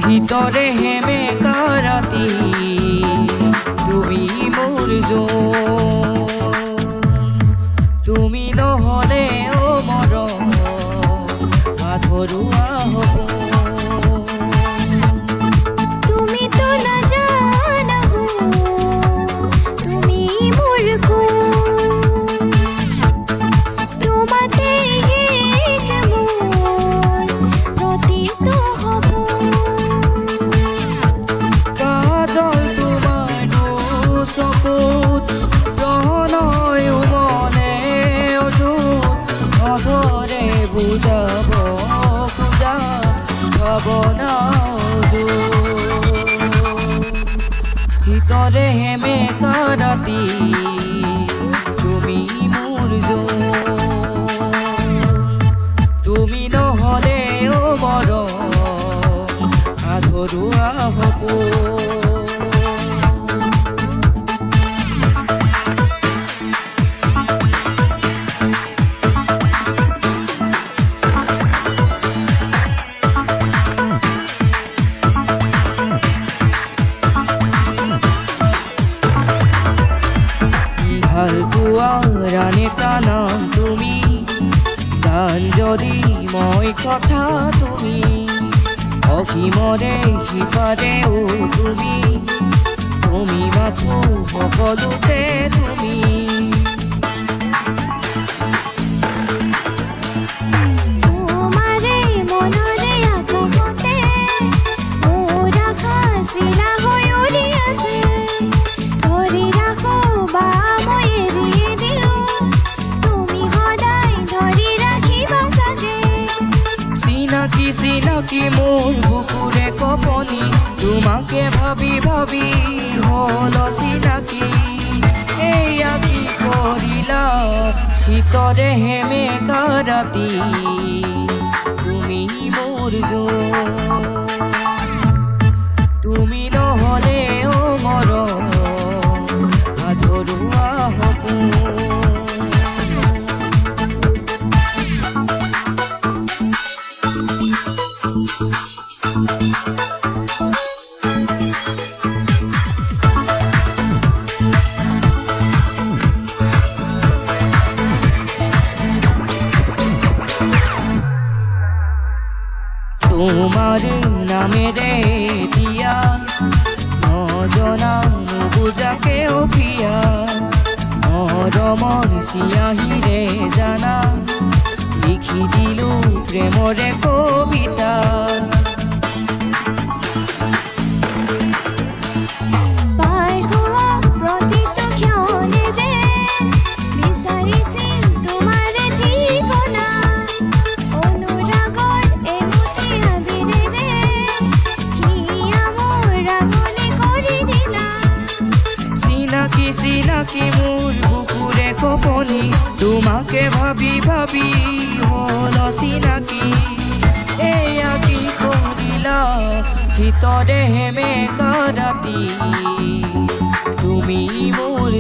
ভিতরে হেমে কারাতি তুমি মোর তুমি নহলে ও মর আধৰুৱা হব তুমি তো না জানা হো তুমি মোর তোমাতে মোর প্রতীত হব কাজল তোমাৰ চকুত প্ৰণয় মনে অযুত অধৰে বুজাব খোজা ভাৱনা ভিতৰে হেমে কাৰাতি তুমি মোৰ তুমি নহলে ও মৰ আধৰুৱা হব ভাল পোৱা ৰাণীতা নাম তুমি গান যদি মই কথা তুমি অসীমৰে সিপাৰেও তুমি তুমি মাথো সকলোতে তুমি তোমাৰে মনৰে আগতে মোৰ আশা চিলা হৈ উৰি আছে ধৰি ৰাখো বা মই এৰি দিওঁ তুমি সদায় ধৰি ৰাখিবা চাগে চিনাকি চিনাকি মোৰ বুকুৰে কপনি তোমাকে ভাবি ভাবি হল চিনাকি এয়া কি কৰিলা ভিতৰে হেমে কাৰাতি তুমি মোৰ তুমি নহলে ও মৰ আধৰুৱা হব তোমার নামেৰে দিয়া নজনা নুবুজাকেও প্ৰিয়া মৰমৰ চিয়াহীৰে জানা লিখি দিলো প্ৰেমৰে কবিতা পাৰ হোৱা প্ৰতিটো ক্ষণে যে বিচাৰিছিল তোমাৰে ঠিকনা অনুৰাগৰ এমুঠি আবিৰেৰে হিয়া মোৰ ৰাঙনি কৰি দিলা চিনাকি চিনাকি মোৰ বুকুৰে কপনি তোমাকে ভাবি ভাবি হল চিনাকি এয়া কি কৰিলা ভিতৰে হেমে কাৰাতি তুমি মোৰ